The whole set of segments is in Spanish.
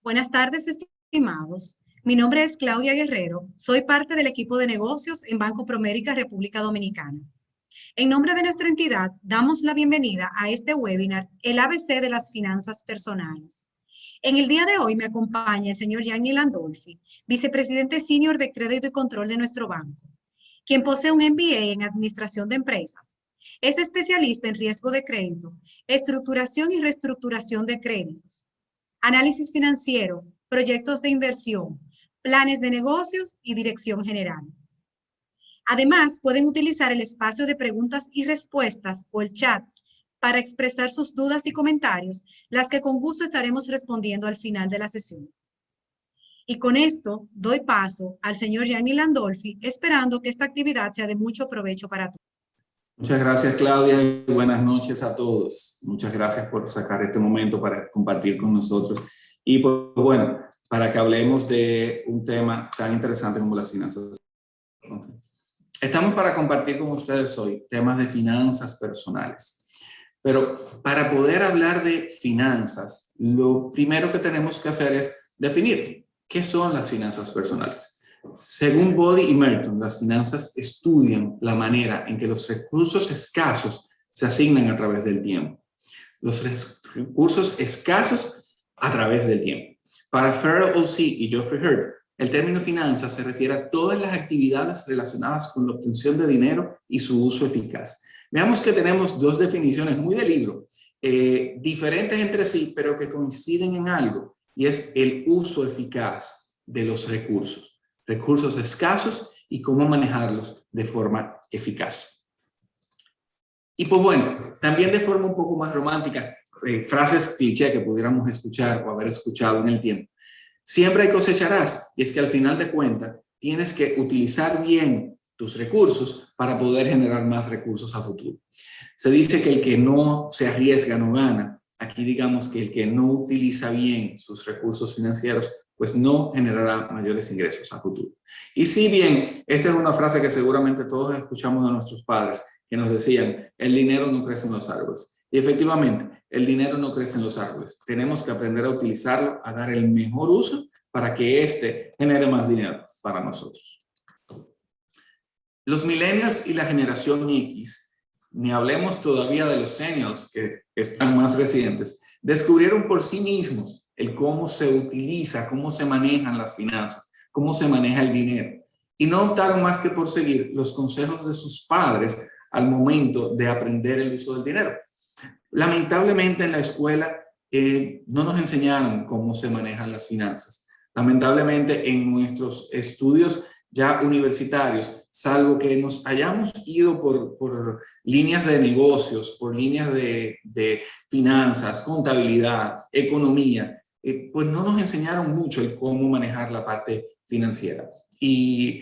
Buenas tardes, estimados. Mi nombre es Claudia Guerrero. Soy parte del equipo de negocios en Banco Promérica, República Dominicana. En nombre de nuestra entidad, damos la bienvenida a este webinar, el ABC de las finanzas personales. En el día de hoy me acompaña el señor Gianni Landolfi, vicepresidente senior de crédito y control de nuestro banco, quien posee un MBA en administración de empresas. Es especialista en riesgo de crédito, estructuración y reestructuración de créditos, análisis financiero, proyectos de inversión, planes de negocios y dirección general. Además, pueden utilizar el espacio de preguntas y respuestas o el chat para expresar sus dudas y comentarios, las que con gusto estaremos respondiendo al final de la sesión. Y con esto doy paso al señor Gianni Landolfi, esperando que esta actividad sea de mucho provecho para todos. Muchas gracias, Claudia, y buenas noches a todos. Muchas gracias por sacar este momento para compartir con nosotros. Y pues, bueno, para que hablemos de un tema tan interesante como las finanzas. Okay. Estamos para compartir con ustedes hoy temas de finanzas personales. Pero para poder hablar de finanzas, lo primero que tenemos que hacer es definir qué son las finanzas personales. Según Body y Merton, las finanzas estudian la manera en que los recursos escasos se asignan a través del tiempo. Los recursos escasos a través del tiempo. Para Farrell O.C. y Geoffrey Hird, el término finanzas se refiere a todas las actividades relacionadas con la obtención de dinero y su uso eficaz. Veamos que tenemos dos definiciones muy del libro, diferentes entre sí, pero que coinciden en algo, y es el uso eficaz de los recursos. Recursos escasos y cómo manejarlos de forma eficaz. Y pues bueno, también de forma un poco más romántica, frases cliché que pudiéramos escuchar o haber escuchado en el tiempo. Siempre hay cosecharás, y es que al final de cuentas tienes que utilizar bien tus recursos para poder generar más recursos a futuro. Se dice que el que no se arriesga no gana. Aquí digamos que el que no utiliza bien sus recursos financieros pues no generará mayores ingresos a futuro. Y si bien esta es una frase que seguramente todos escuchamos de nuestros padres, que nos decían, el dinero no crece en los árboles. Y efectivamente, el dinero no crece en los árboles. Tenemos que aprender a utilizarlo, a dar el mejor uso para que éste genere más dinero para nosotros. Los millennials y la generación X, ni hablemos todavía de los seniors que están más recientes, descubrieron por sí mismos el cómo se utiliza, cómo se manejan las finanzas, cómo se maneja el dinero. Y no optaron más que por seguir los consejos de sus padres al momento de aprender el uso del dinero. Lamentablemente en la escuela no nos enseñaron cómo se manejan las finanzas. Lamentablemente en nuestros estudios ya universitarios, salvo que nos hayamos ido por líneas de negocios, por líneas de finanzas, contabilidad, economía, pues no nos enseñaron mucho el cómo manejar la parte financiera. Y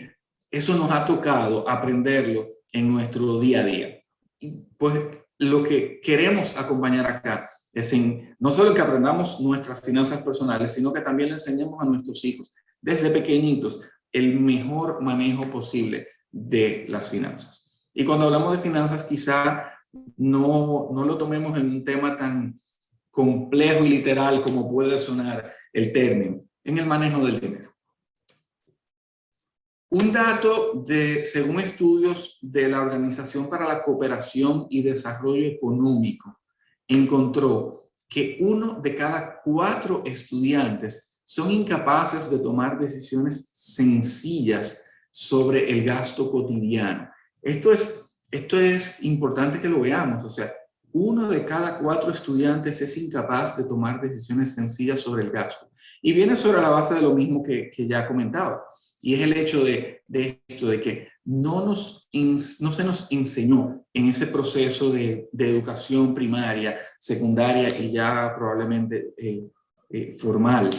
eso nos ha tocado aprenderlo en nuestro día a día. Y pues lo que queremos acompañar acá es no solo que aprendamos nuestras finanzas personales, sino que también le enseñemos a nuestros hijos desde pequeñitos el mejor manejo posible de las finanzas. Y cuando hablamos de finanzas, quizá no lo tomemos en un tema tan complejo y literal como puede sonar el término, en el manejo del dinero. Un dato según estudios de la Organización para la Cooperación y Desarrollo Económico encontró que 1 de cada 4 estudiantes son incapaces de tomar decisiones sencillas sobre el gasto cotidiano. Esto es importante que lo veamos, o sea, 1 de cada 4 estudiantes es incapaz de tomar decisiones sencillas sobre el gasto. Y viene sobre la base de lo mismo que ya comentaba. Y es el hecho de que no se nos enseñó en ese proceso de educación primaria, secundaria y ya probablemente formal,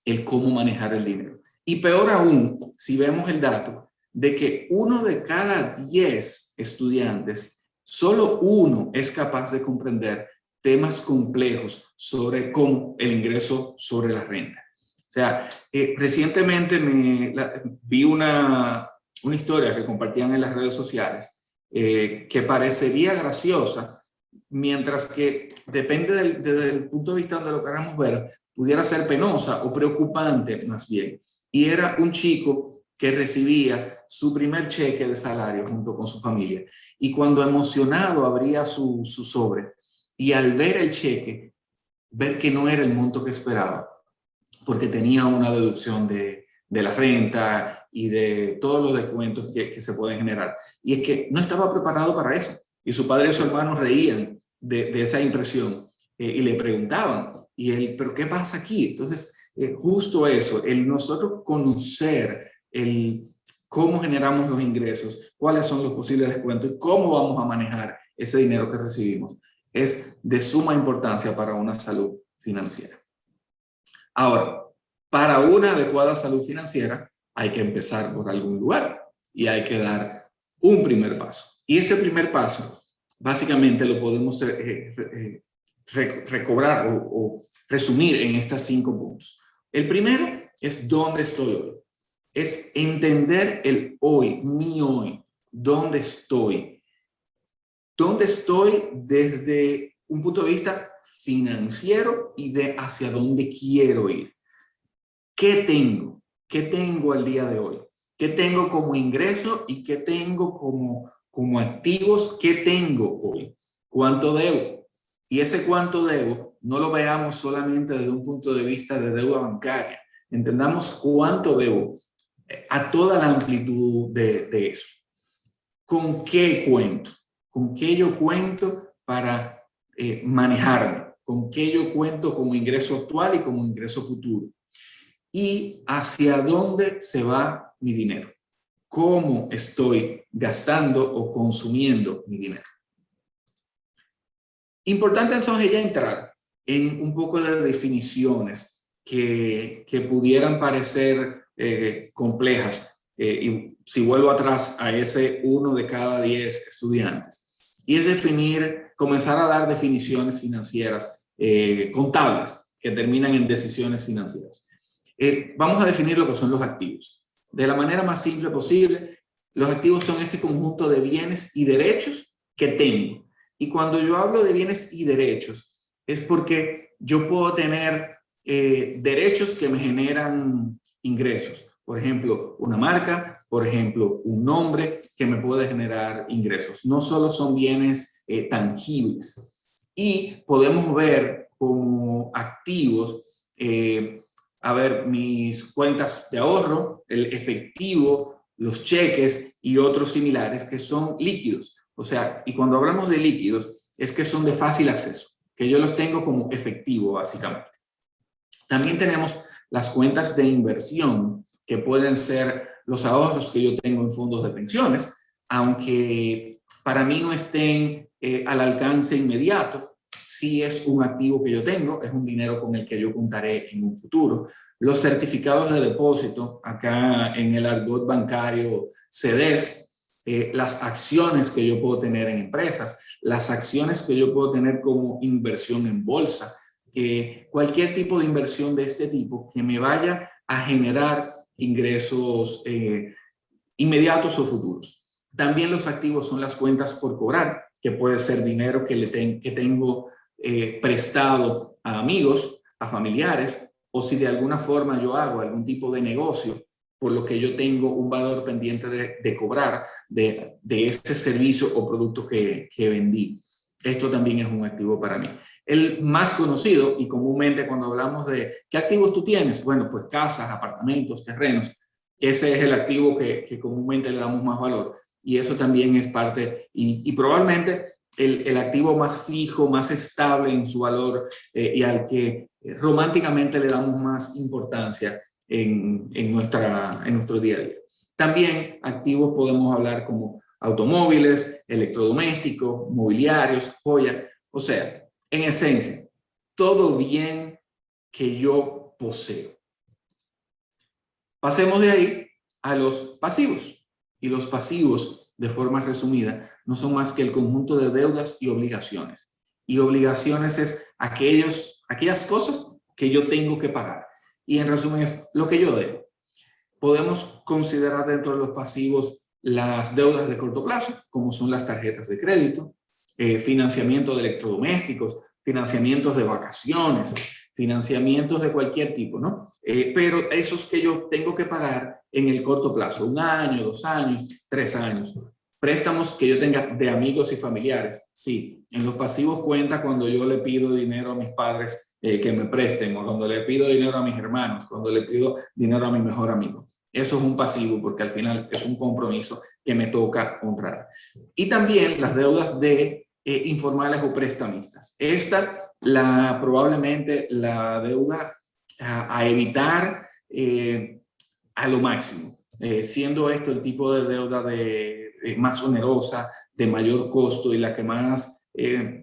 el cómo manejar el dinero. Y peor aún, si vemos el dato de que 1 de cada 10 estudiantes, solo 1 es capaz de comprender temas complejos sobre cómo el ingreso sobre la renta. O sea, recientemente vi una historia que compartían en las redes sociales que parecería graciosa, mientras que depende desde el punto de vista donde lo queramos ver, pudiera ser penosa o preocupante más bien. Y era un chico que recibía su primer cheque de salario junto con su familia. Y cuando emocionado abría su sobre y al ver el cheque, ver que no era el monto que esperaba, porque tenía una deducción de la renta y de todos los descuentos que se pueden generar. Y es que no estaba preparado para eso. Y su padre y su hermano reían de esa impresión y le preguntaban, y él, ¿pero qué pasa aquí? Entonces, justo eso, el nosotros conocer cómo generamos los ingresos, cuáles son los posibles descuentos y cómo vamos a manejar ese dinero que recibimos, es de suma importancia para una salud financiera. Ahora, para una adecuada salud financiera hay que empezar por algún lugar y hay que dar un primer paso. Y ese primer paso básicamente lo podemos recobrar o resumir en estos 5 puntos. El primero es ¿dónde estoy hoy? Es entender el hoy, mi hoy. ¿Dónde estoy? ¿Dónde estoy desde un punto de vista financiero y de hacia dónde quiero ir? ¿Qué tengo? ¿Qué tengo al día de hoy? ¿Qué tengo como ingreso y qué tengo como activos? ¿Qué tengo hoy? ¿Cuánto debo? Y ese cuánto debo no lo veamos solamente desde un punto de vista de deuda bancaria. Entendamos cuánto debo a toda la amplitud de eso. ¿Con qué cuento? ¿Con qué yo cuento para manejarme? ¿Con qué yo cuento como ingreso actual y como ingreso futuro? ¿Y hacia dónde se va mi dinero? ¿Cómo estoy gastando o consumiendo mi dinero? Importante entonces ya entrar en un poco de definiciones que pudieran parecer complejas. Y si vuelvo atrás a ese 1 de cada 10 estudiantes, y es comenzar a dar definiciones financieras contables que terminan en decisiones financieras. Vamos a definir lo que son los activos. De la manera más simple posible, los activos son ese conjunto de bienes y derechos que tengo. Y cuando yo hablo de bienes y derechos, es porque yo puedo tener derechos que me generan ingresos. Por ejemplo, una marca, por ejemplo, un nombre que me puede generar ingresos. No solo son bienes tangibles. Y podemos ver como activos, a ver, mis cuentas de ahorro, el efectivo, los cheques y otros similares que son líquidos. O sea, y cuando hablamos de líquidos, es que son de fácil acceso, que yo los tengo como efectivo, básicamente. También tenemos las cuentas de inversión, que pueden ser los ahorros que yo tengo en fondos de pensiones, aunque para mí no estén al alcance inmediato. Sí es un activo que yo tengo, es un dinero con el que yo contaré en un futuro. Los certificados de depósito, acá en el argot bancario, CDs, las acciones que yo puedo tener en empresas, las acciones que yo puedo tener como inversión en bolsa, cualquier tipo de inversión de este tipo que me vaya a generar ingresos inmediatos o futuros. También los activos son las cuentas por cobrar, que puede ser dinero que tengo prestado a amigos, a familiares, o si de alguna forma yo hago algún tipo de negocio por lo que yo tengo un valor pendiente de cobrar de ese servicio o producto que vendí. Esto también es un activo para mí. El más conocido, y comúnmente cuando hablamos de ¿qué activos tú tienes? Bueno, pues casas, apartamentos, terrenos. Ese es el activo que comúnmente le damos más valor. Y eso también es parte, y probablemente el activo más fijo, más estable en su valor y al que románticamente le damos más importancia en nuestro día a día. También activos podemos hablar como automóviles, electrodomésticos, mobiliarios, joyas. O sea, en esencia, todo bien que yo poseo. Pasemos de ahí a los pasivos. Y los pasivos, de forma resumida, no son más que el conjunto de deudas y obligaciones. Y obligaciones es aquellas cosas que yo tengo que pagar. Y en resumen es lo que yo debo. Podemos considerar dentro de los pasivos las deudas de corto plazo, como son las tarjetas de crédito, financiamiento de electrodomésticos, financiamientos de vacaciones, financiamientos de cualquier tipo, ¿no? Pero esos que yo tengo que pagar en el corto plazo, 1 año, 2 años, 3 años. Préstamos que yo tenga de amigos y familiares, sí. En los pasivos cuenta cuando yo le pido dinero a mis padres que me presten, o cuando le pido dinero a mis hermanos, cuando le pido dinero a mi mejor amigo. Eso es un pasivo porque al final es un compromiso que me toca honrar. Y también las deudas de informales o prestamistas. Esta, probablemente la deuda a evitar a lo máximo, siendo esto el tipo de deuda más onerosa, de mayor costo y la que más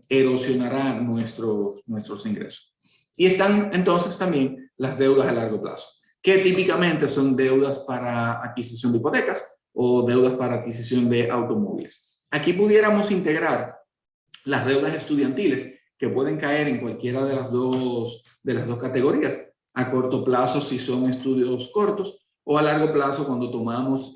erosionará nuestros ingresos. Y están entonces también las deudas a largo plazo, que típicamente son deudas para adquisición de hipotecas o deudas para adquisición de automóviles. Aquí pudiéramos integrar las deudas estudiantiles, que pueden caer en cualquiera de las dos categorías. A corto plazo si son estudios cortos, o a largo plazo cuando tomamos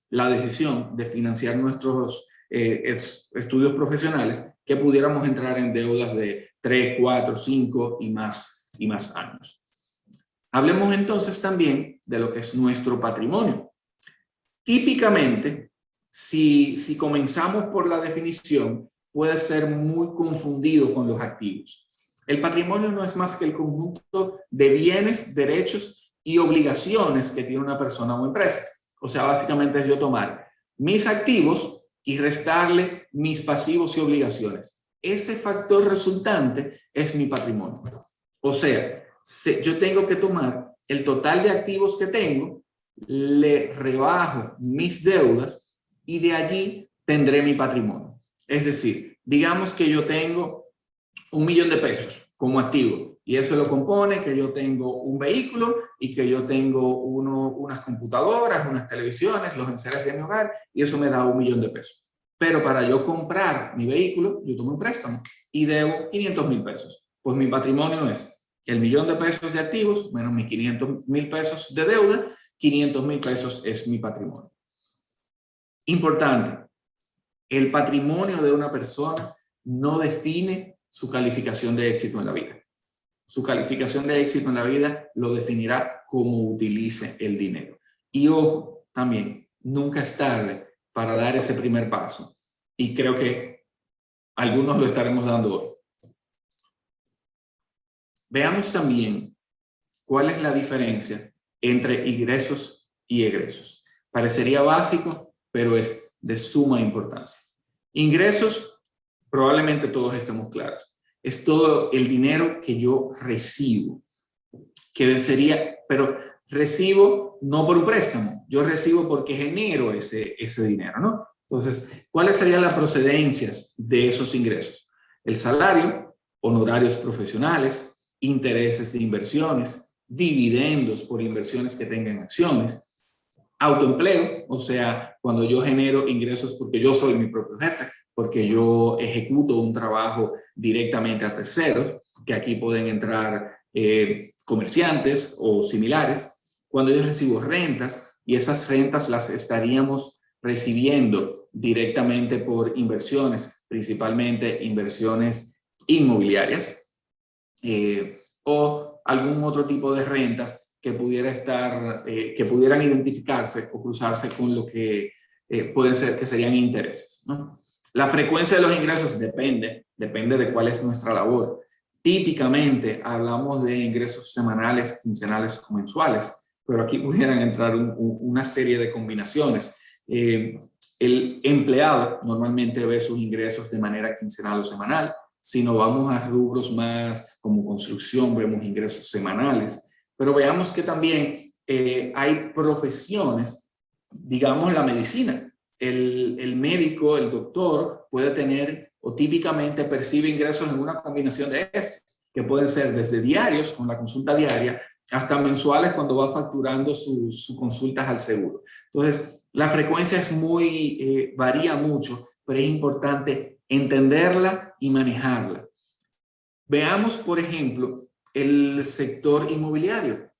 la decisión de financiar nuestros estudios profesionales, que pudiéramos entrar en deudas de 3, 4, 5 y más años. Hablemos entonces también de lo que es nuestro patrimonio. Típicamente, si comenzamos por la definición, puede ser muy confundido con los activos. El patrimonio no es más que el conjunto de bienes, derechos y obligaciones que tiene una persona o empresa. O sea, básicamente es yo tomar mis activos y restarle mis pasivos y obligaciones. Ese factor resultante es mi patrimonio. O sea, yo tengo que tomar el total de activos que tengo, le rebajo mis deudas y de allí tendré mi patrimonio. Es decir, digamos que yo tengo 1 millón de pesos como activo y eso lo compone que yo tengo un vehículo y que yo tengo unas computadoras, unas televisiones, los enseres de mi hogar, y eso me da 1 millón de pesos. Pero para yo comprar mi vehículo, yo tomo un préstamo y debo 500,000 pesos. Pues mi patrimonio es el 1 millón de pesos de activos menos mis 500,000 pesos de deuda. 500,000 pesos es mi patrimonio. Importante, el patrimonio de una persona no define su calificación de éxito en la vida. Su calificación de éxito en la vida lo definirá cómo utilice el dinero. Y ojo, también, nunca es tarde para dar ese primer paso. Y creo que algunos lo estaremos dando hoy. Veamos también cuál es la diferencia entre ingresos y egresos. Parecería básico, pero es de suma importancia. Ingresos, probablemente todos estemos claros. Es todo el dinero que yo recibo, que sería, pero recibo no por un préstamo, yo recibo porque genero ese dinero, ¿no? Entonces, ¿cuáles serían las procedencias de esos ingresos? El salario, honorarios profesionales, intereses de inversiones, dividendos por inversiones que tengan acciones, autoempleo, o sea, cuando yo genero ingresos porque yo soy mi propio jefe, porque yo ejecuto un trabajo directamente a terceros, que aquí pueden entrar comerciantes o similares. Cuando yo recibo rentas, y esas rentas las estaríamos recibiendo directamente por inversiones, principalmente inversiones inmobiliarias, o algún otro tipo de rentas que pudieran identificarse o cruzarse con lo que pueden ser que serían intereses, ¿no? La frecuencia de los ingresos depende de cuál es nuestra labor. Típicamente hablamos de ingresos semanales, quincenales o mensuales, pero aquí pudieran entrar una serie de combinaciones. El empleado normalmente ve sus ingresos de manera quincenal o semanal. Si nos vamos a rubros más como construcción, vemos ingresos semanales. Pero veamos que también hay profesiones, digamos la medicina. El médico, el doctor, puede tener o típicamente percibe ingresos en una combinación de estos, que pueden ser desde diarios, con la consulta diaria, hasta mensuales cuando va facturando sus consultas al seguro. Entonces, la frecuencia es varía mucho, pero es importante entenderla y manejarla. Veamos, por ejemplo, el sector inmobiliario.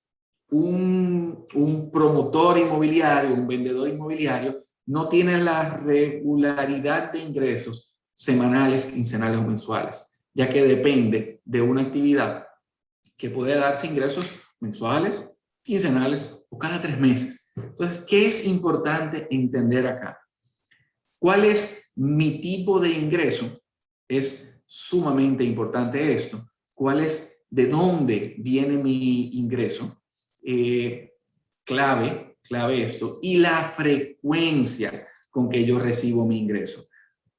Un promotor inmobiliario, un vendedor inmobiliario, no tiene la regularidad de ingresos semanales, quincenales o mensuales, ya que depende de una actividad que puede darse ingresos mensuales, quincenales o cada 3 meses. Entonces, ¿qué es importante entender acá? ¿Cuál es mi tipo de ingreso? Es sumamente importante esto. ¿De dónde viene mi ingreso? Clave esto. Y la frecuencia con que yo recibo mi ingreso.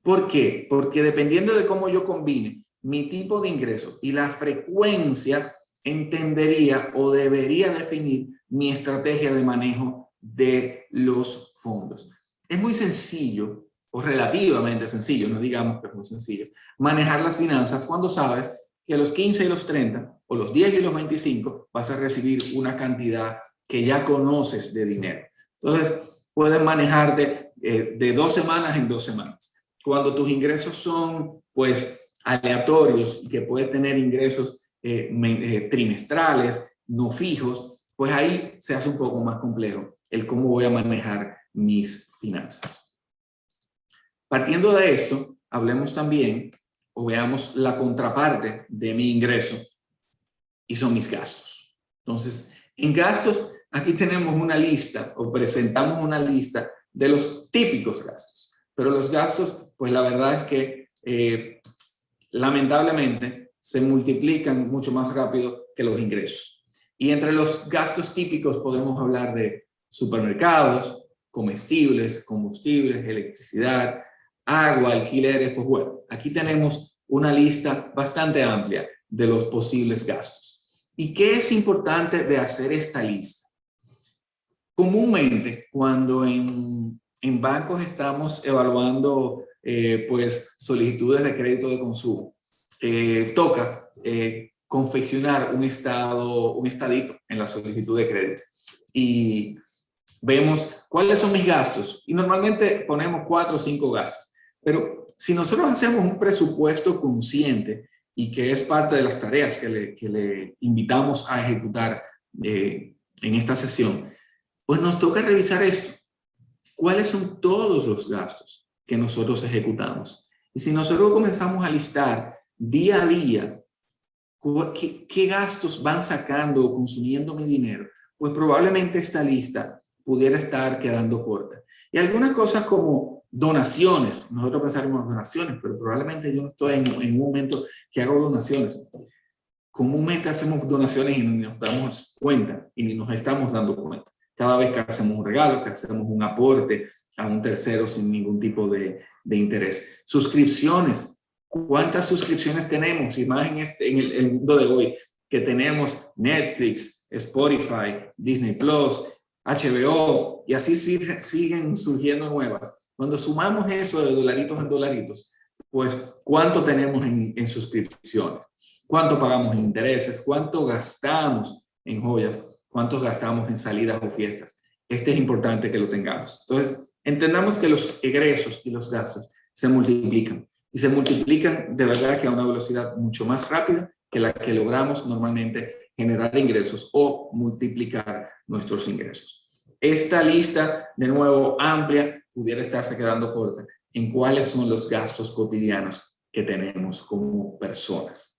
¿Por qué? Porque dependiendo de cómo yo combine mi tipo de ingreso y la frecuencia, entendería o debería definir mi estrategia de manejo de los fondos. Es muy sencillo, o relativamente sencillo, no digamos que es muy sencillo, manejar las finanzas cuando sabes que a los 15 y los 30, o los 10 y los 25, vas a recibir una cantidad que ya conoces de dinero. Entonces, puedes manejarte de 2 semanas en 2 semanas. Cuando tus ingresos son, pues, aleatorios y que puedes tener ingresos trimestrales, no fijos, pues ahí se hace un poco más complejo el cómo voy a manejar mis finanzas. Partiendo de esto, hablemos también o veamos la contraparte de mi ingreso y son mis gastos. Entonces, en gastos, aquí tenemos una lista o presentamos una lista de los típicos gastos, pero los gastos, pues la verdad es que lamentablemente se multiplican mucho más rápido que los ingresos. Y entre los gastos típicos podemos hablar de supermercados, comestibles, combustibles, electricidad, agua, alquileres. Pues bueno, aquí tenemos una lista bastante amplia de los posibles gastos. ¿Y qué es importante de hacer esta lista? Comúnmente, cuando en bancos estamos evaluando pues solicitudes de crédito de consumo, toca confeccionar un estadito en la solicitud de crédito y vemos cuáles son mis gastos y normalmente ponemos 4 o 5 gastos, pero si nosotros hacemos un presupuesto consciente y que es parte de las tareas que le invitamos a ejecutar en esta sesión, pues nos toca revisar esto. ¿Cuáles son todos los gastos que nosotros ejecutamos? Y si nosotros comenzamos a listar día a día qué gastos van sacando o consumiendo mi dinero, pues probablemente esta lista pudiera estar quedando corta. Y algunas cosas como donaciones, nosotros pensaremos donaciones, pero probablemente yo no estoy en un momento que hago donaciones. Comúnmente hacemos donaciones y ni nos damos cuenta y ni nos estamos dando cuenta. Cada vez que hacemos un regalo, que hacemos un aporte a un tercero sin ningún tipo de interés. Suscripciones. ¿Cuántas suscripciones tenemos? Y más en el mundo de hoy, que tenemos Netflix, Spotify, Disney Plus, HBO, y así siguen surgiendo nuevas. Cuando sumamos eso de dolaritos en dolaritos, pues, ¿cuánto tenemos en suscripciones? ¿Cuánto pagamos en intereses? ¿Cuánto gastamos en joyas? ¿Cuánto gastamos en salidas o fiestas? Este es importante que lo tengamos. Entonces, entendamos que los egresos y los gastos se multiplican. Y se multiplican de verdad que a una velocidad mucho más rápida que la que logramos normalmente generar ingresos o multiplicar nuestros ingresos. Esta lista, de nuevo, amplia, pudiera estarse quedando corta en cuáles son los gastos cotidianos que tenemos como personas.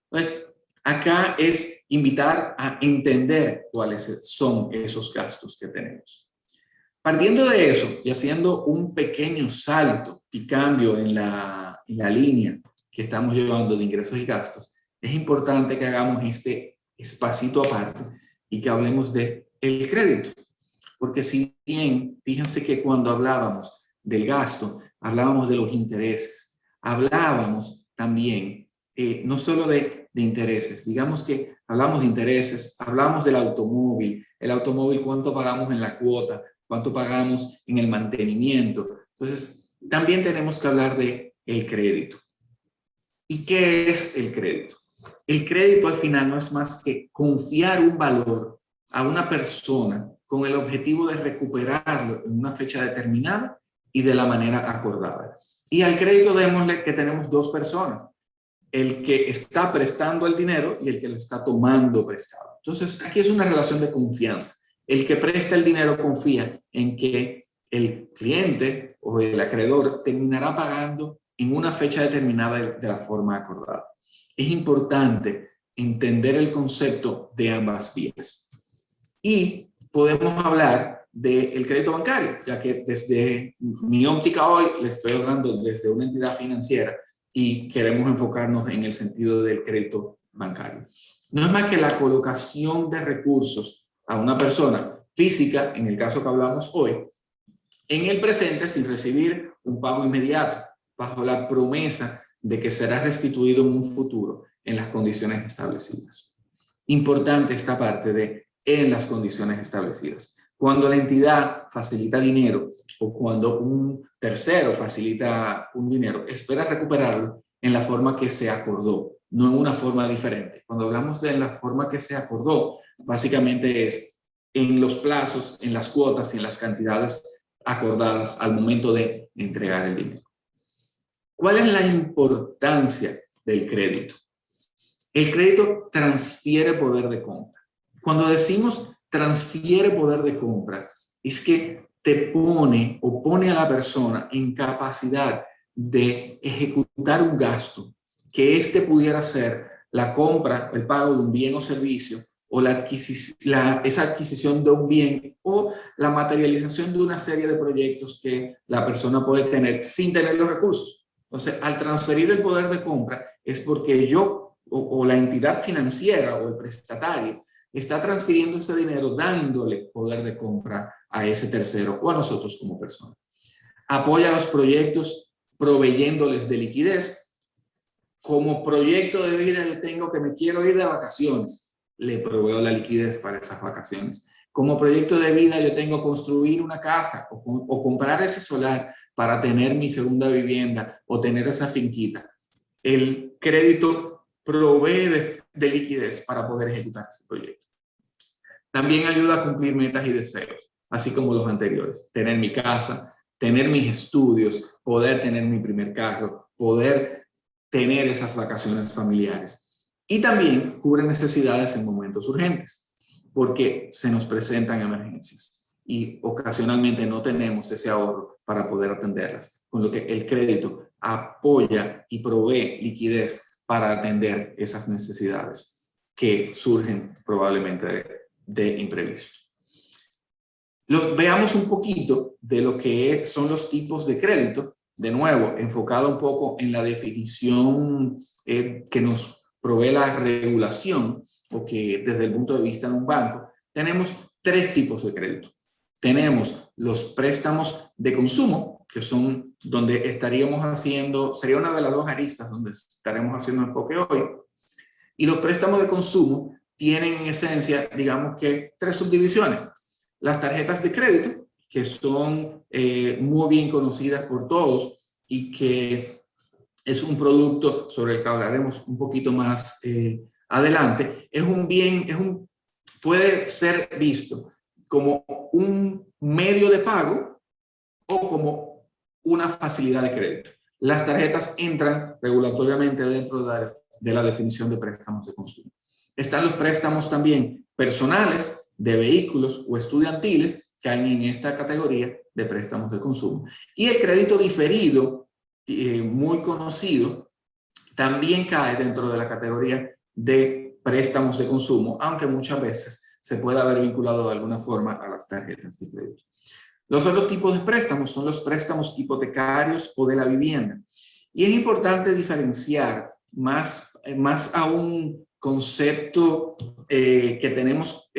Entonces, acá es invitar a entender cuáles son esos gastos que tenemos. Partiendo de eso y haciendo un pequeño salto y cambio en la línea que estamos llevando de ingresos y gastos, es importante que hagamos este espacito aparte y que hablemos de el crédito. Porque si bien, fíjense que cuando hablábamos del gasto, hablábamos de los intereses, hablábamos también no solo de intereses, digamos que hablamos de intereses, hablamos del automóvil, el automóvil cuánto pagamos en la cuota, cuánto pagamos en el mantenimiento. Entonces, también tenemos que hablar de el crédito. ¿Y qué es el crédito? El crédito al final no es más que confiar un valor a una persona con el objetivo de recuperarlo en una fecha determinada y de la manera acordada. Y al crédito démosle que tenemos 2 personas, el que está prestando el dinero y el que lo está tomando prestado. Entonces, aquí es una relación de confianza. El que presta el dinero confía en que el cliente o el acreedor terminará pagando en una fecha determinada de la forma acordada. Es importante entender el concepto de ambas vías. Y podemos hablar del crédito bancario, ya que desde mi óptica hoy le estoy hablando desde una entidad financiera y queremos enfocarnos en el sentido del crédito bancario. No es más que la colocación de recursos a una persona física, en el caso que hablamos hoy, en el presente sin recibir un pago inmediato, bajo la promesa de que será restituido en un futuro en las condiciones establecidas. Importante esta parte de en las condiciones establecidas. Cuando la entidad facilita dinero o cuando un tercero facilita un dinero, espera recuperarlo en la forma que se acordó, no en una forma diferente. Cuando hablamos de la forma que se acordó, básicamente es en los plazos, en las cuotas y en las cantidades acordadas al momento de entregar el dinero. ¿Cuál es la importancia del crédito? El crédito transfiere poder de compra. Cuando decimos transfiere poder de compra, es que te pone o pone a la persona en capacidad de ejecutar un gasto, que este pudiera ser la compra, el pago de un bien o servicio, o esa adquisición de un bien o la materialización de una serie de proyectos que la persona puede tener sin tener los recursos. Entonces, al transferir el poder de compra es porque yo o la entidad financiera o el prestatario está transfiriendo ese dinero dándole poder de compra a ese tercero o a nosotros como personas. Apoya los proyectos proveyéndoles de liquidez. Como proyecto de vida yo tengo que me quiero ir de vacaciones, le proveo la liquidez para esas vacaciones. Como proyecto de vida yo tengo construir una casa o comprar ese solar para tener mi segunda vivienda o tener esa finquita. El crédito provee de liquidez para poder ejecutar ese proyecto. También ayuda a cumplir metas y deseos, así como los anteriores. Tener mi casa, tener mis estudios, poder tener mi primer carro, poder tener esas vacaciones familiares. Y también cubre necesidades en momentos urgentes, porque se nos presentan emergencias y ocasionalmente no tenemos ese ahorro para poder atenderlas, con lo que el crédito apoya y provee liquidez para atender esas necesidades que surgen probablemente de imprevistos. Veamos un poquito de lo que son los tipos de crédito, de nuevo, enfocado un poco en la definición que nos provee la regulación, o que desde el punto de vista de un banco, tenemos tres tipos de crédito. Tenemos los préstamos de consumo, que son donde estaríamos haciendo, sería una de las dos aristas donde estaremos haciendo enfoque hoy, y los préstamos de consumo tienen en esencia, digamos que, tres subdivisiones. Las tarjetas de crédito, que son muy bien conocidas por todos y que es un producto sobre el que hablaremos un poquito más adelante. Puede ser visto como un medio de pago o como una facilidad de crédito. Las tarjetas entran regulatoriamente dentro de la definición de préstamos de consumo. Están los préstamos también personales, de vehículos o estudiantiles, caen en esta categoría de préstamos de consumo. Y el crédito diferido, muy conocido, también cae dentro de la categoría de préstamos de consumo, aunque muchas veces se puede haber vinculado de alguna forma a las tarjetas de crédito. Los otros tipos de préstamos son los préstamos hipotecarios o de la vivienda. Y es importante diferenciar más a un concepto que tenemos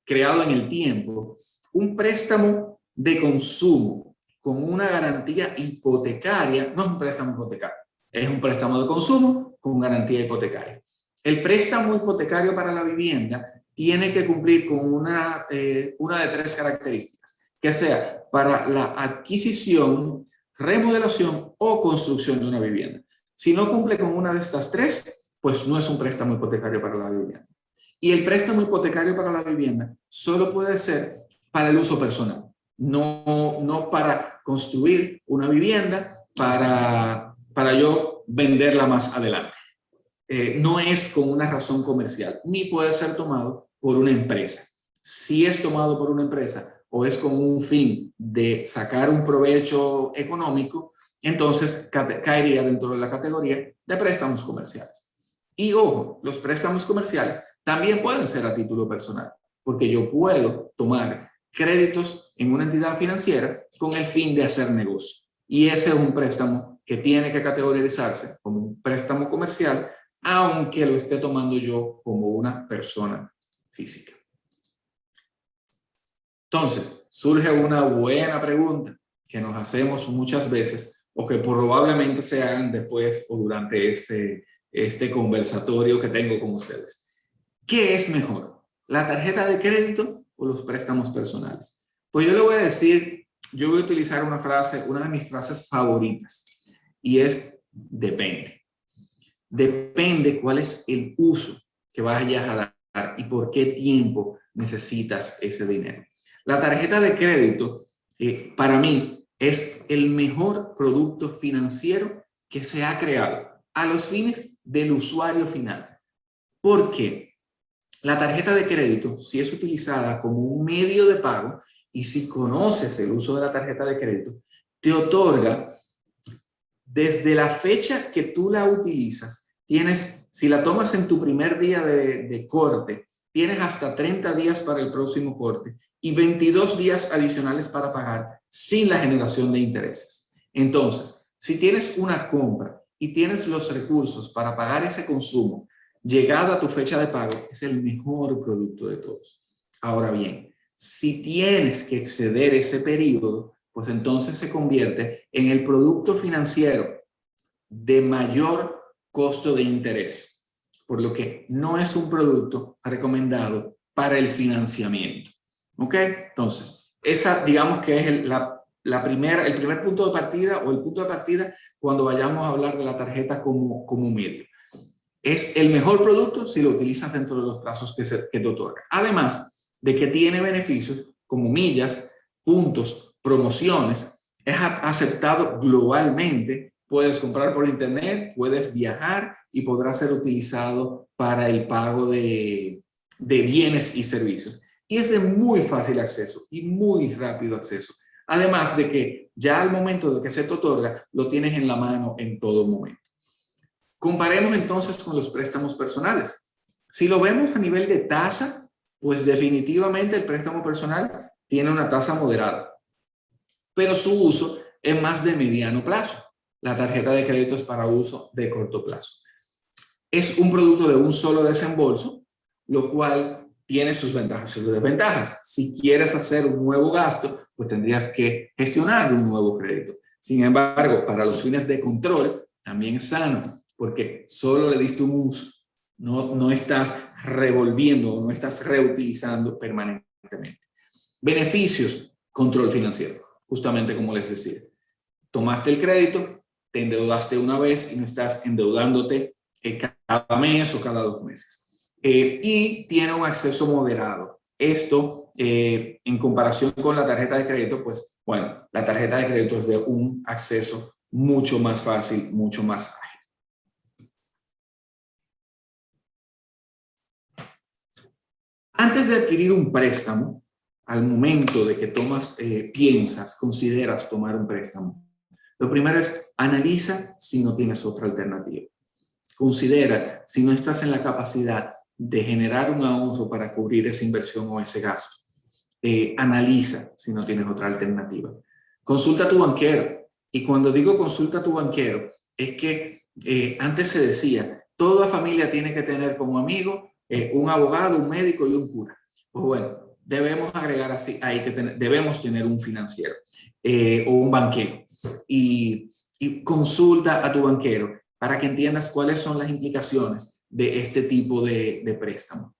creado en el tiempo, un préstamo de consumo con una garantía hipotecaria no es un préstamo hipotecario, es un préstamo de consumo con garantía hipotecaria. El préstamo hipotecario para la vivienda tiene que cumplir con una de tres características, que sea para la adquisición, remodelación o construcción de una vivienda. Si no cumple con una de estas tres, pues no es un préstamo hipotecario para la vivienda. Y el préstamo hipotecario para la vivienda solo puede ser para el uso personal, no para construir una vivienda para yo venderla más adelante. No es con una razón comercial, ni puede ser tomado por una empresa. Si es tomado por una empresa o es con un fin de sacar un provecho económico, entonces caería dentro de la categoría de préstamos comerciales. Y ojo, los préstamos comerciales también pueden ser a título personal, porque yo puedo tomar créditos en una entidad financiera con el fin de hacer negocio. Y ese es un préstamo que tiene que categorizarse como un préstamo comercial, aunque lo esté tomando yo como una persona física. Entonces, surge una buena pregunta que nos hacemos muchas veces o que probablemente se hagan después o durante este conversatorio que tengo con ustedes. ¿Qué es mejor? ¿La tarjeta de crédito o los préstamos personales? Pues yo le voy a decir, yo voy a utilizar una frase, una de mis frases favoritas, y es depende. Depende cuál es el uso que vayas a dar y por qué tiempo necesitas ese dinero. La tarjeta de crédito, para mí, es el mejor producto financiero que se ha creado a los fines del usuario final. ¿Por qué? La tarjeta de crédito, si es utilizada como un medio de pago y si conoces el uso de la tarjeta de crédito, te otorga desde la fecha que tú la utilizas, si la tomas en tu primer día de corte, tienes hasta 30 días para el próximo corte y 22 días adicionales para pagar sin la generación de intereses. Entonces, si tienes una compra y tienes los recursos para pagar ese consumo, llegada a tu fecha de pago, es el mejor producto de todos. Ahora bien, si tienes que exceder ese periodo, pues entonces se convierte en el producto financiero de mayor costo de interés, por lo que no es un producto recomendado para el financiamiento. ¿Ok? Entonces, esa digamos que es el primer punto de partida o el punto de partida cuando vayamos a hablar de la tarjeta como medio. Es el mejor producto si lo utilizas dentro de los plazos que te otorga. Además de que tiene beneficios como millas, puntos, promociones, es aceptado globalmente, puedes comprar por internet, puedes viajar y podrá ser utilizado para el pago de bienes y servicios. Y es de muy fácil acceso y muy rápido acceso. Además de que ya al momento de que se te otorga, lo tienes en la mano en todo momento. Comparemos entonces con los préstamos personales. Si lo vemos a nivel de tasa, pues definitivamente el préstamo personal tiene una tasa moderada, pero su uso es más de mediano plazo. La tarjeta de crédito es para uso de corto plazo. Es un producto de un solo desembolso, lo cual tiene sus ventajas y sus desventajas. Si quieres hacer un nuevo gasto, pues tendrías que gestionar un nuevo crédito. Sin embargo, para los fines de control, también es sano, porque solo le diste un uso. No estás revolviendo, no estás reutilizando permanentemente. Beneficios, control financiero, justamente como les decía. Tomaste el crédito, te endeudaste una vez y no estás endeudándote cada mes o cada 2 meses. Y tiene un acceso moderado. Esto, en comparación con la tarjeta de crédito, pues, bueno, la tarjeta de crédito es de un acceso mucho más fácil, mucho más ágil. Antes de adquirir un préstamo, al momento de que consideras tomar un préstamo, lo primero es analiza si no tienes otra alternativa. Considera si no estás en la capacidad de generar un ahorro para cubrir esa inversión o ese gasto. Analiza si no tienes otra alternativa. Consulta a tu banquero. Y cuando digo consulta a tu banquero, es que antes se decía, toda familia tiene que tener como amigo un abogado, un médico y un cura. Pues bueno, debemos agregar así, debemos tener un financiero o un banquero. Y consulta a tu banquero para que entiendas cuáles son las implicaciones de este tipo de préstamo.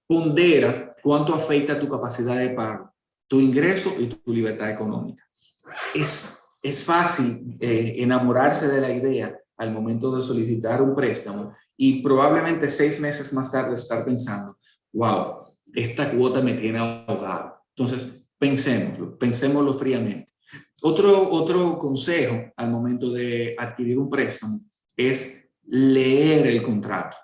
Pondera cuánto afecta tu capacidad de pago, tu ingreso y tu libertad económica. Es fácil enamorarse de la idea al momento de solicitar un préstamo y probablemente 6 meses más tarde estar pensando, wow, esta cuota me tiene ahogado. Entonces, pensémoslo fríamente. Otro consejo al momento de adquirir un préstamo es leer el contrato.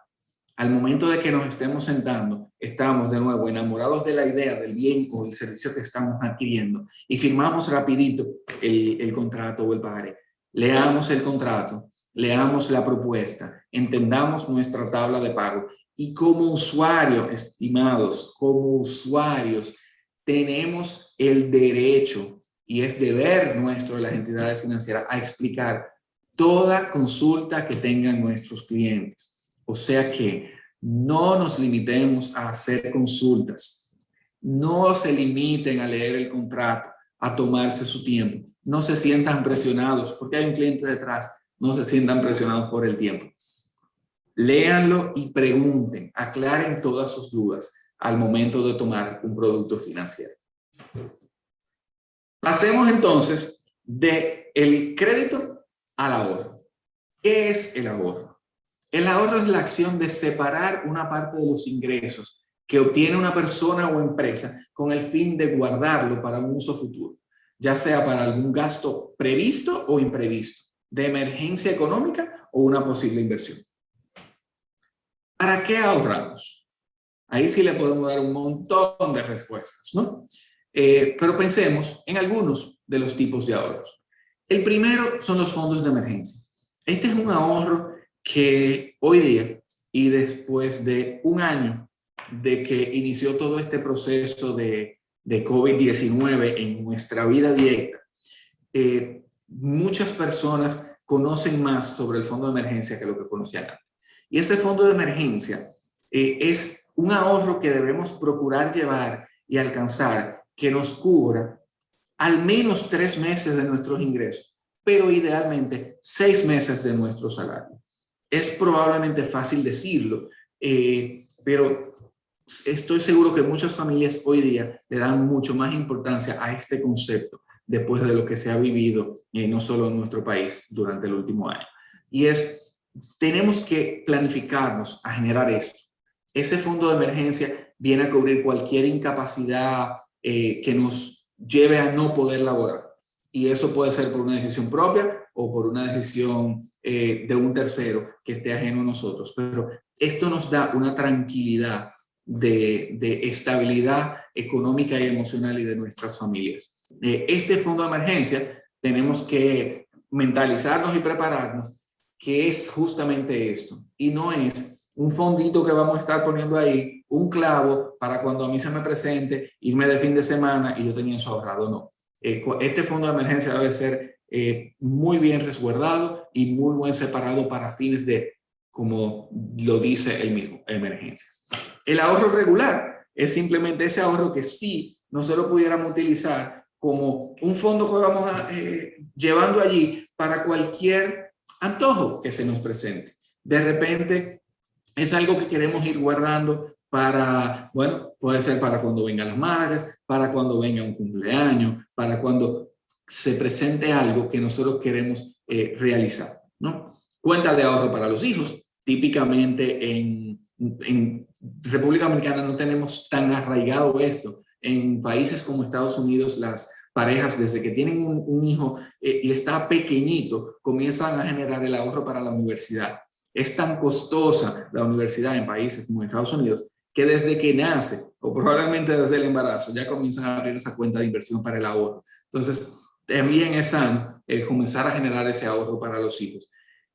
Al momento de que nos estemos sentando, estamos de nuevo enamorados de la idea del bien o el servicio que estamos adquiriendo y firmamos rapidito el contrato o el pagaré. Leamos el contrato, leamos la propuesta, entendamos nuestra tabla de pago y como usuarios, estimados, como usuarios, tenemos el derecho y es deber nuestro de las entidades financieras a explicar toda consulta que tengan nuestros clientes. O sea que no nos limitemos a hacer consultas, no se limiten a leer el contrato, a tomarse su tiempo, no se sientan presionados porque hay un cliente detrás, no se sientan presionados por el tiempo. Léanlo y pregunten, aclaren todas sus dudas al momento de tomar un producto financiero. Pasemos entonces del crédito al ahorro. ¿Qué es el ahorro? El ahorro es la acción de separar una parte de los ingresos que obtiene una persona o empresa con el fin de guardarlo para un uso futuro, ya sea para algún gasto previsto o imprevisto, de emergencia económica o una posible inversión. ¿Para qué ahorramos? Ahí sí le podemos dar un montón de respuestas, ¿no? Pero pensemos en algunos de los tipos de ahorros. El primero son los fondos de emergencia. Este es un ahorro que hoy día y después de un año de que inició todo este proceso de COVID-19 en nuestra vida directa, muchas personas conocen más sobre el fondo de emergencia que lo que conocían antes. Y ese fondo de emergencia es un ahorro que debemos procurar llevar y alcanzar que nos cubra al menos 3 meses de nuestros ingresos, pero idealmente 6 meses de nuestro salario. Es probablemente fácil decirlo, pero estoy seguro que muchas familias hoy día le dan mucho más importancia a este concepto después de lo que se ha vivido no solo en nuestro país durante el último año. Y tenemos que planificarnos a generar esto. Ese fondo de emergencia viene a cubrir cualquier incapacidad que nos lleve a no poder laborar. Y eso puede ser por una decisión propia o por una decisión de un tercero que esté ajeno a nosotros. Pero esto nos da una tranquilidad de estabilidad económica y emocional y de nuestras familias. Este fondo de emergencia tenemos que mentalizarnos y prepararnos que es justamente esto. Y no es un fondito que vamos a estar poniendo ahí, un clavo para cuando a mí se me presente, irme de fin de semana y yo tenía eso ahorrado. No. Este fondo de emergencia debe ser muy bien resguardado y muy bien separado para fines de, como lo dice el mismo, emergencias. El ahorro regular es simplemente ese ahorro que sí nosotros pudiéramos utilizar como un fondo que vamos llevando allí para cualquier antojo que se nos presente. De repente es algo que queremos ir guardando para, bueno, puede ser para cuando vengan las madres, para cuando venga un cumpleaños, para cuando se presente algo que nosotros queremos realizar, ¿no? Cuenta de ahorro para los hijos. Típicamente en República Dominicana no tenemos tan arraigado esto. En países como Estados Unidos, las parejas desde que tienen un hijo y está pequeñito, comienzan a generar el ahorro para la universidad. Es tan costosa la universidad en países como Estados Unidos que desde que nace, o probablemente desde el embarazo, ya comienzan a abrir esa cuenta de inversión para el ahorro. Entonces, también es sano el comenzar a generar ese ahorro para los hijos.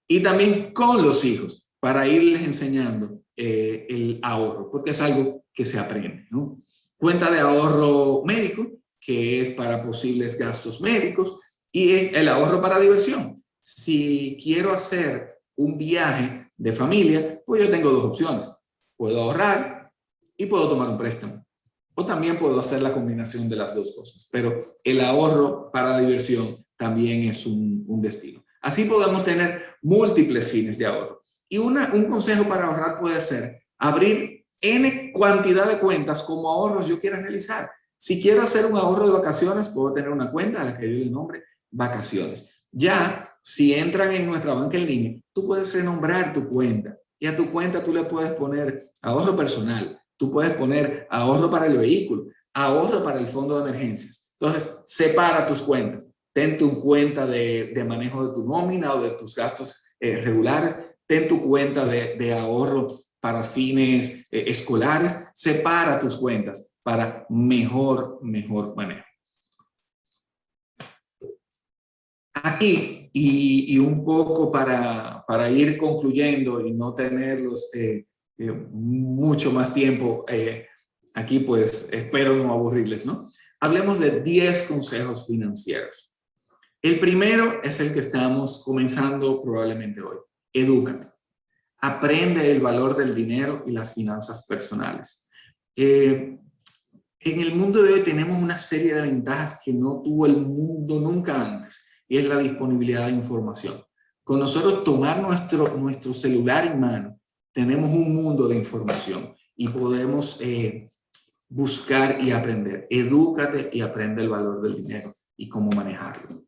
Y también con los hijos, para irles enseñando el ahorro, porque es algo que se aprende, ¿no? Cuenta de ahorro médico, que es para posibles gastos médicos, y el ahorro para diversión. Si quiero hacer un viaje de familia, pues yo tengo 2 opciones. Puedo ahorrar y puedo tomar un préstamo. O también puedo hacer la combinación de las 2 cosas. Pero el ahorro para diversión también es un destino. Así podemos tener múltiples fines de ahorro. Y un consejo para ahorrar puede ser abrir N cantidad de cuentas como ahorros yo quiera realizar. Si quiero hacer un ahorro de vacaciones, puedo tener una cuenta a la que yo le nombre vacaciones. Ya, si entran en nuestra banca en línea, tú puedes renombrar tu cuenta. Y a tu cuenta tú le puedes poner ahorro personal. Tú puedes poner ahorro para el vehículo, ahorro para el fondo de emergencias. Entonces, separa tus cuentas. Ten tu cuenta de manejo de tu nómina o de tus gastos regulares. Ten tu cuenta de ahorro para fines escolares. Separa tus cuentas para mejor manejo. Aquí, y un poco para ir concluyendo y no tenerlos mucho más tiempo aquí, pues espero no aburrirles, ¿no? Hablemos de 10 consejos financieros. El primero es el que estamos comenzando probablemente hoy. Edúcate. Aprende el valor del dinero y las finanzas personales. En el mundo de hoy tenemos una serie de ventajas que no tuvo el mundo nunca antes, y es la disponibilidad de información. Con nosotros tomar nuestro celular en mano, tenemos un mundo de información y podemos buscar y aprender. Edúcate y aprende el valor del dinero y cómo manejarlo.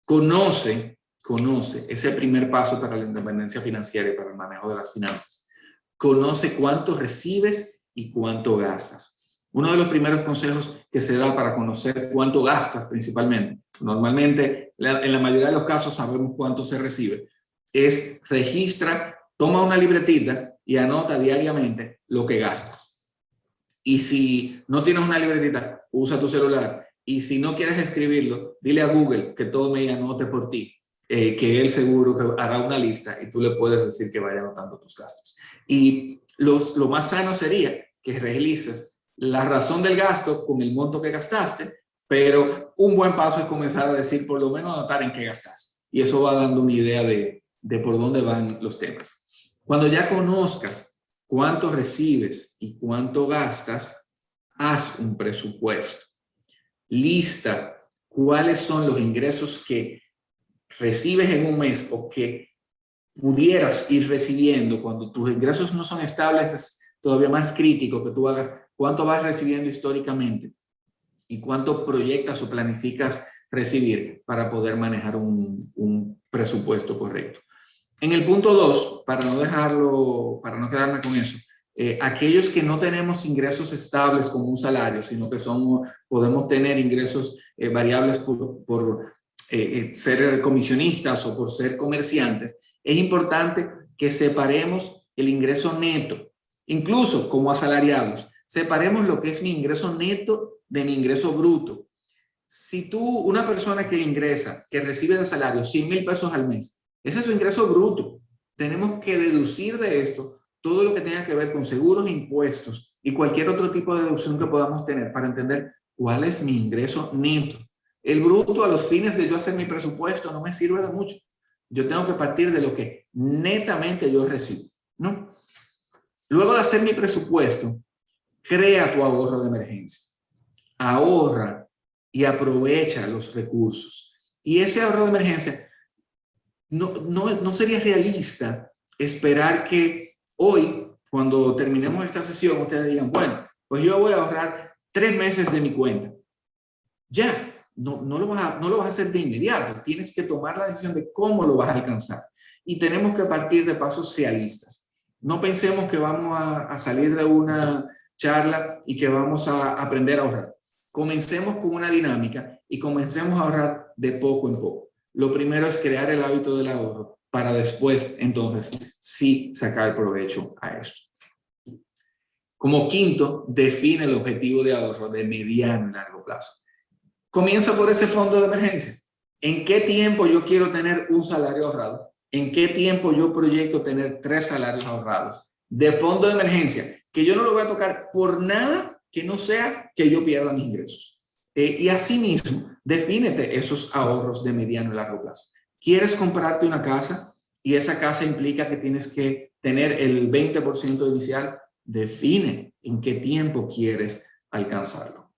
Conoce ese primer paso para la independencia financiera y para el manejo de las finanzas. Conoce cuánto recibes y cuánto gastas. Uno de los primeros consejos que se da para conocer cuánto gastas principalmente, normalmente en la mayoría de los casos sabemos cuánto se recibe, es registra, toma una libretita y anota diariamente lo que gastas. Y si no tienes una libretita, usa tu celular. Y si no quieres escribirlo, dile a Google que tome y anote por ti, que él seguro que hará una lista y tú le puedes decir que vaya anotando tus gastos. Y lo más sano sería que realices la razón del gasto con el monto que gastaste, pero un buen paso es comenzar a decir, por lo menos anotar en qué gastas. Y eso va dando una idea de por dónde van los temas. Cuando ya conozcas cuánto recibes y cuánto gastas, haz un presupuesto. Lista cuáles son los ingresos que recibes en un mes o que pudieras ir recibiendo. Cuando tus ingresos no son estables, es todavía más crítico que tú hagas cuánto vas recibiendo históricamente y cuánto proyectas o planificas recibir para poder manejar un presupuesto correcto. En el punto 2, para no quedarme con eso, aquellos que no tenemos ingresos estables como un salario, sino que podemos tener ingresos variables por ser comisionistas o por ser comerciantes, es importante que separemos el ingreso neto, incluso como asalariados. Separemos lo que es mi ingreso neto de mi ingreso bruto. Si una persona que recibe de salario 100,000 pesos al mes, ese es su ingreso bruto. Tenemos que deducir de esto todo lo que tenga que ver con seguros, impuestos y cualquier otro tipo de deducción que podamos tener para entender cuál es mi ingreso neto. El bruto, a los fines de yo hacer mi presupuesto, no me sirve de mucho. Yo tengo que partir de lo que netamente yo recibo, ¿no? Luego de hacer mi presupuesto, crea tu ahorro de emergencia. Ahorra y aprovecha los recursos. Y ese ahorro de emergencia no sería realista esperar que hoy, cuando terminemos esta sesión, ustedes digan, bueno, pues yo voy a ahorrar 3 meses de mi cuenta. Ya, no lo vas a hacer de inmediato. Tienes que tomar la decisión de cómo lo vas a alcanzar. Y tenemos que partir de pasos realistas. No pensemos que vamos a salir de una charla y que vamos a aprender a ahorrar. Comencemos con una dinámica y comencemos a ahorrar de poco en poco. Lo primero es crear el hábito del ahorro para después, entonces, sí sacar provecho a esto. Como quinto, define el objetivo de ahorro de mediano y largo plazo. Comienza por ese fondo de emergencia. ¿En qué tiempo yo quiero tener un salario ahorrado? ¿En qué tiempo yo proyecto tener 3 salarios ahorrados? De fondo de emergencia, que yo no lo voy a tocar por nada que no sea que yo pierda mis ingresos. Y asimismo, defínete esos ahorros de mediano y largo plazo. ¿Quieres comprarte una casa? Y esa casa implica que tienes que tener el 20% inicial. Define en qué tiempo quieres alcanzarlo.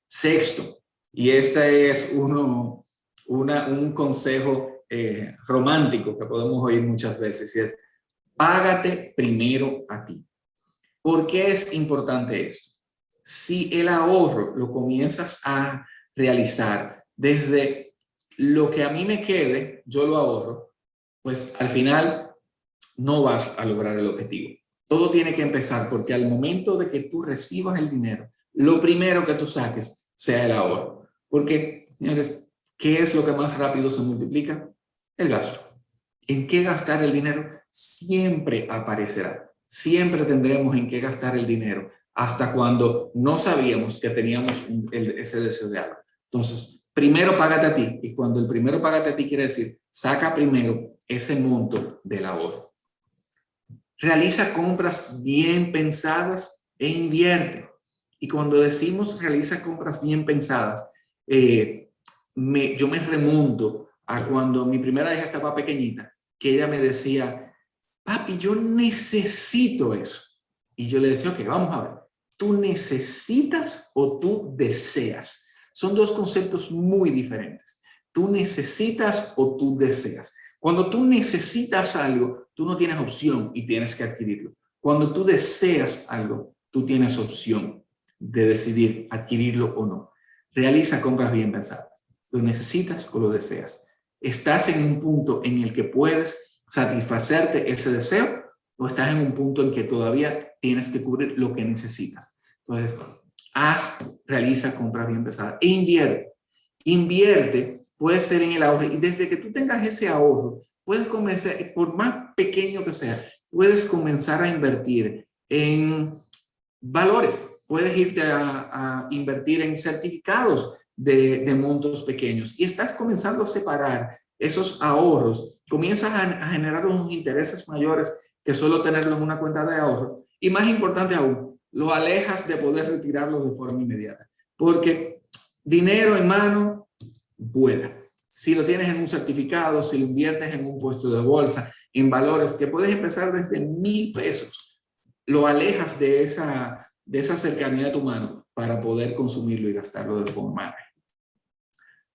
Sexto, y este es un consejo romántico que podemos oír muchas veces, y es: págate primero a ti. ¿Por qué es importante esto? Si el ahorro lo comienzas a realizar desde lo que a mí me quede, yo lo ahorro, pues al final no vas a lograr el objetivo. Todo tiene que empezar porque al momento de que tú recibas el dinero, lo primero que tú saques sea el ahorro. Porque, señores, ¿qué es lo que más rápido se multiplica? El gasto. ¿En qué gastar el dinero? Siempre aparecerá. Siempre tendremos en qué gastar el dinero hasta cuando no sabíamos que teníamos ese deseo de algo. Entonces, primero págate a ti. Y cuando el primero págate a ti quiere decir, saca primero ese monto del ahorro. Realiza compras bien pensadas e invierte. Y cuando decimos realiza compras bien pensadas, yo me remonto a cuando mi primera hija estaba pequeñita, que ella me decía, papi, yo necesito eso. Y yo le decía, ok, vamos a ver, ¿tú necesitas o tú deseas? Son dos conceptos muy diferentes. Tú necesitas o tú deseas. Cuando tú necesitas algo, tú no tienes opción y tienes que adquirirlo. Cuando tú deseas algo, tú tienes opción de decidir adquirirlo o no. Realiza compras bien pensadas. ¿Lo necesitas o lo deseas? ¿Estás en un punto en el que puedes satisfacerte ese deseo o estás en un punto en que todavía tienes que cubrir lo que necesitas? Entonces, realiza compras bien pensadas e invierte. Invierte puede ser en el ahorro y desde que tú tengas ese ahorro, puedes comenzar, por más pequeño que sea, puedes comenzar a invertir en valores. Puedes irte a invertir en certificados de montos pequeños y estás comenzando a separar esos ahorros. Comienzas a generar unos intereses mayores que solo tenerlo en una cuenta de ahorro. Y más importante aún, lo alejas de poder retirarlo de forma inmediata. Porque dinero en mano vuela. Si lo tienes en un certificado, si lo inviertes en un puesto de bolsa, en valores que puedes empezar desde 1,000 pesos, lo alejas de esa cercanía de tu mano para poder consumirlo y gastarlo de forma.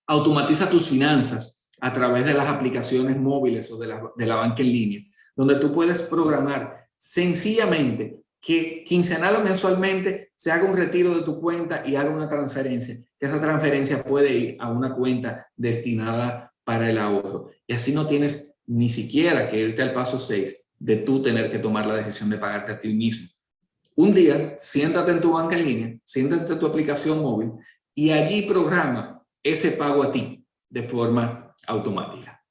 Automatiza tus finanzas a través de las aplicaciones móviles o de la banca en línea, donde tú puedes programar sencillamente que quincenal o mensualmente se haga un retiro de tu cuenta y haga una transferencia, que esa transferencia puede ir a una cuenta destinada para el ahorro. Y así no tienes ni siquiera que irte al paso 6 de tú tener que tomar la decisión de pagarte a ti mismo. Un día, siéntate en tu banca en línea, siéntate en tu aplicación móvil y allí programa ese pago a ti de forma automática.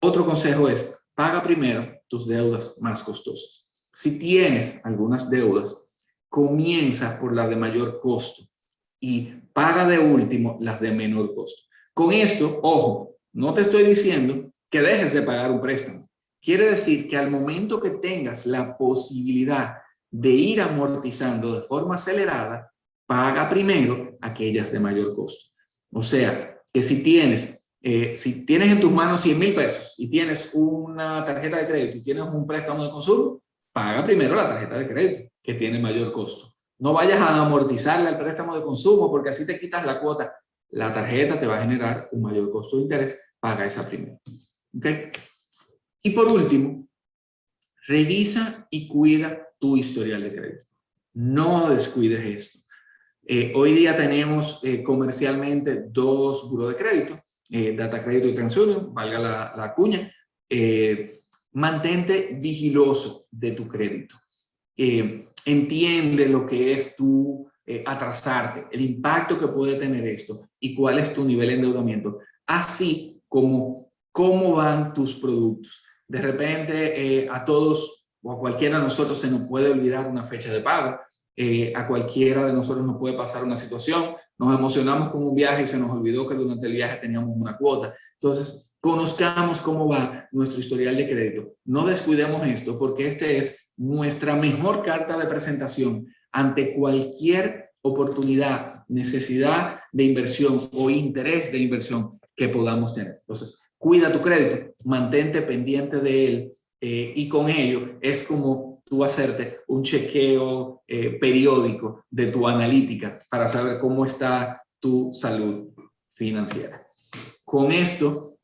Otro consejo es, paga primero tus deudas más costosas. Si tienes algunas deudas, comienza por las de mayor costo y paga de último las de menor costo. Con esto, ojo, no te estoy diciendo que dejes de pagar un préstamo. Quiere decir que al momento que tengas la posibilidad de ir amortizando de forma acelerada, paga primero aquellas de mayor costo. O sea, que si tienes en tus manos 100,000 pesos y tienes una tarjeta de crédito y tienes un préstamo de consumo, paga primero la tarjeta de crédito, que tiene mayor costo. No vayas a amortizarle al préstamo de consumo porque así te quitas la cuota. La tarjeta te va a generar un mayor costo de interés, paga esa primero. ¿Okay? Y por último, revisa y cuida tu historial de crédito. No descuides esto. Hoy día tenemos comercialmente 2 buros de crédito, Data Crédito y TransUnion, valga la cuña. Mantente vigiloso de tu crédito. Entiende lo que es tu atrasarte, el impacto que puede tener esto y cuál es tu nivel de endeudamiento, así como cómo van tus productos. De repente a todos o a cualquiera de nosotros se nos puede olvidar una fecha de pago. A cualquiera de nosotros nos puede pasar una situación, nos emocionamos con un viaje y se nos olvidó que durante el viaje teníamos una cuota. Entonces, conozcamos cómo va nuestro historial de crédito. No descuidemos esto porque este es nuestra mejor carta de presentación ante cualquier oportunidad, necesidad de inversión o interés de inversión que podamos tener. Entonces, cuida tu crédito, mantente pendiente de él y con ello es como tú hacerte un chequeo periódico de tu analítica para saber cómo está tu salud financiera. Con esto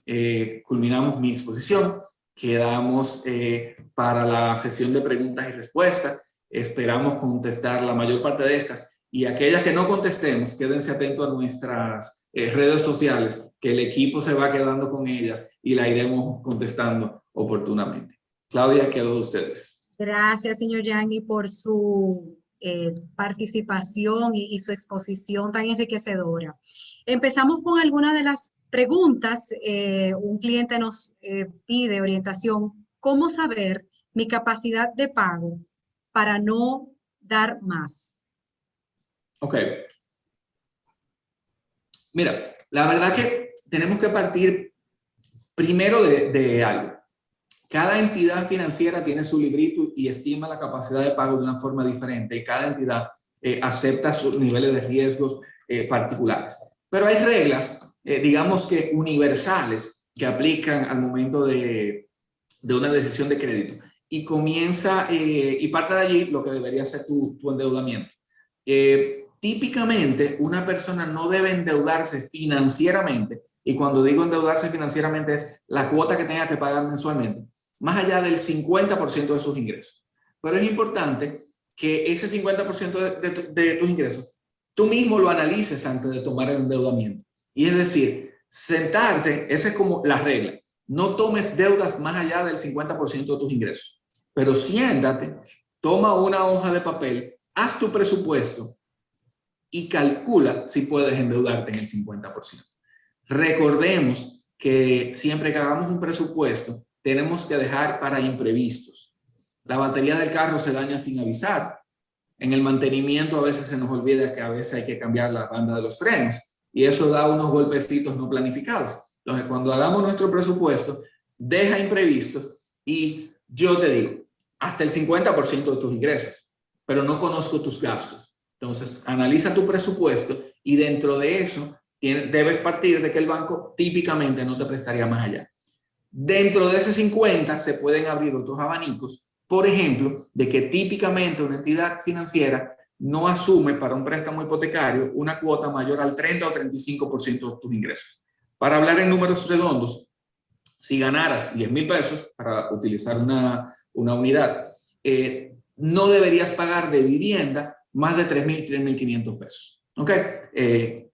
culminamos mi exposición. Quedamos para la sesión de preguntas y respuestas. Esperamos contestar la mayor parte de estas y aquellas que no contestemos, quédense atentos a nuestras redes sociales, que el equipo se va quedando con ellas y la iremos contestando oportunamente. Claudia, quedo de ustedes. Gracias, señor Yanni, por su participación y su exposición tan enriquecedora. Empezamos con algunas de las preguntas. Un cliente nos pide orientación. ¿Cómo saber mi capacidad de pago para no dar más? Ok. Mira, la verdad que tenemos que partir primero de algo. Cada entidad financiera tiene su librito y estima la capacidad de pago de una forma diferente y cada entidad acepta sus niveles de riesgos particulares. Pero hay reglas, digamos que universales, que aplican al momento de una decisión de crédito. Y comienza, y parte de allí lo que debería ser tu endeudamiento. Típicamente, una persona no debe endeudarse financieramente, y cuando digo endeudarse financieramente es la cuota que tenga que pagar mensualmente, más allá del 50% de sus ingresos. Pero es importante que ese 50% de tus ingresos, tú mismo lo analices antes de tomar el endeudamiento. Y es decir, sentarse, esa es como la regla. No tomes deudas más allá del 50% de tus ingresos. Pero siéntate, toma una hoja de papel, haz tu presupuesto y calcula si puedes endeudarte en el 50%. Recordemos que siempre que hagamos un presupuesto, tenemos que dejar para imprevistos. La batería del carro se daña sin avisar. En el mantenimiento a veces se nos olvida que a veces hay que cambiar la banda de los frenos y eso da unos golpecitos no planificados. Entonces, cuando hagamos nuestro presupuesto, deja imprevistos y yo te digo, hasta el 50% de tus ingresos, pero no conozco tus gastos. Entonces, analiza tu presupuesto y dentro de eso debes partir de que el banco típicamente no te prestaría más allá. Dentro de ese 50 se pueden abrir otros abanicos, por ejemplo, de que típicamente una entidad financiera no asume para un préstamo hipotecario una cuota mayor al 30 o 35% de tus ingresos. Para hablar en números redondos, si ganaras 10,000 pesos, para utilizar una unidad, no deberías pagar de vivienda más de 3,000, 3,500 pesos. ¿Ok?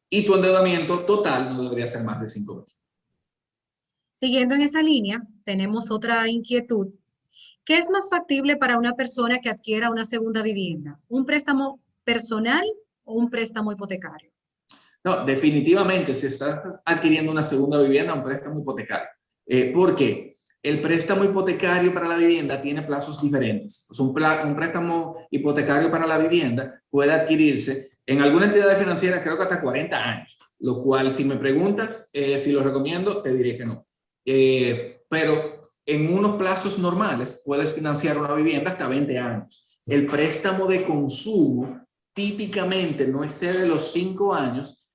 Y tu endeudamiento total no debería ser más de 5,000. Siguiendo en esa línea, tenemos otra inquietud. ¿Qué es más factible para una persona que adquiera una segunda vivienda? ¿Un préstamo personal o un préstamo hipotecario? No, definitivamente, si estás adquiriendo una segunda vivienda, un préstamo hipotecario. ¿Por qué? El préstamo hipotecario para la vivienda tiene plazos diferentes. Pues un préstamo hipotecario para la vivienda puede adquirirse en alguna entidad financiera, creo que hasta 40 años, lo cual, si me preguntas si lo recomiendo, te diré que no. Pero en unos plazos normales puedes financiar una vivienda hasta 20 años. El préstamo de consumo típicamente no excede los 5 años,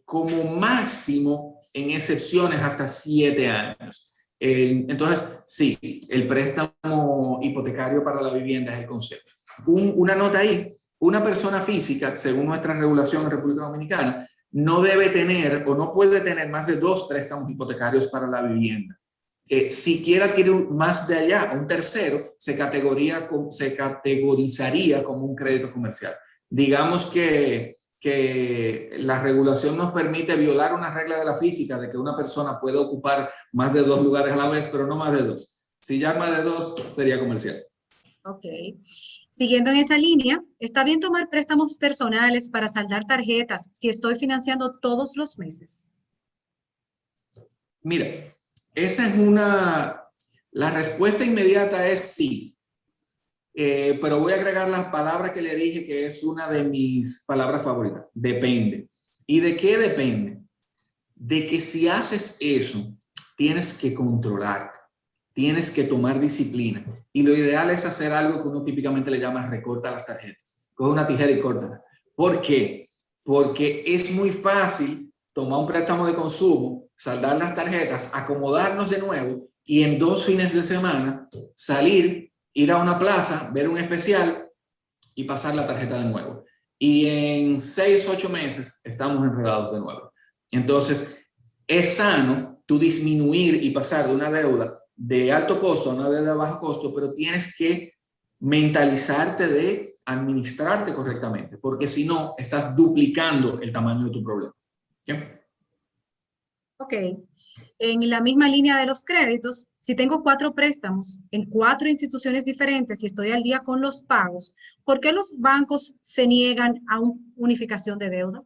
como máximo en excepciones hasta 7 años. Entonces, sí, el préstamo hipotecario para la vivienda es el concepto. Una nota ahí, una persona física, según nuestra regulación en República Dominicana, no debe tener o no puede tener más de 2 préstamos hipotecarios para la vivienda. Si quiere adquirir más de allá, un tercero, se categorizaría como un crédito comercial. Digamos que la regulación nos permite violar una regla de la física de que una persona puede ocupar más de 2 lugares a la vez, pero no más de 2. Si ya más de 2, sería comercial. Ok. Siguiendo en esa línea, ¿está bien tomar préstamos personales para saldar tarjetas si estoy financiando todos los meses? Mira, esa es la respuesta inmediata es sí. Pero voy a agregar la palabra que le dije que es una de mis palabras favoritas. Depende. ¿Y de qué depende? De que si haces eso, tienes que controlarte. Tienes que tomar disciplina. Y lo ideal es hacer algo que uno típicamente le llama recorta las tarjetas. Coge una tijera y córtala. ¿Por qué? Porque es muy fácil tomar un préstamo de consumo, saldar las tarjetas, acomodarnos de nuevo y en 2 fines de semana salir, ir a una plaza, ver un especial y pasar la tarjeta de nuevo. Y en 6, 8 meses estamos enredados de nuevo. Entonces, es sano tú disminuir y pasar de una deuda de alto costo a una deuda de bajo costo, pero tienes que mentalizarte de administrarte correctamente, porque si no, estás duplicando el tamaño de tu problema. ¿Sí? Ok. En la misma línea de los créditos, si tengo 4 préstamos en 4 instituciones diferentes y estoy al día con los pagos, ¿por qué los bancos se niegan a una unificación de deuda?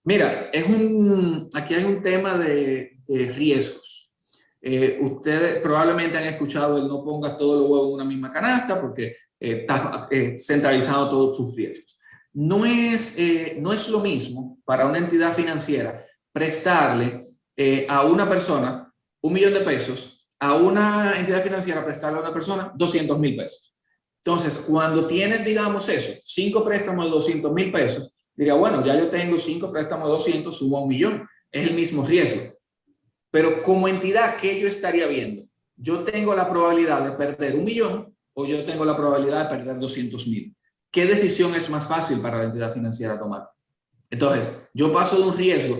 Mira, aquí hay un tema de riesgos. Ustedes probablemente han escuchado el no pongas todos los huevos en una misma canasta porque está centralizado todos sus riesgos. no es lo mismo para una entidad financiera prestarle a una persona 1 millón de pesos, a una entidad financiera prestarle a una persona 200,000 pesos. Entonces, cuando tienes, digamos eso, 5 préstamos de 200,000 pesos, diría, bueno, ya yo tengo 5 préstamos de 200, subo a 1 millón. Es el mismo riesgo. Pero como entidad, ¿qué yo estaría viendo? Yo tengo la probabilidad de perder 1 millón o yo tengo la probabilidad de perder 200,000. ¿Qué decisión es más fácil para la entidad financiera tomar? Entonces, yo paso de un riesgo.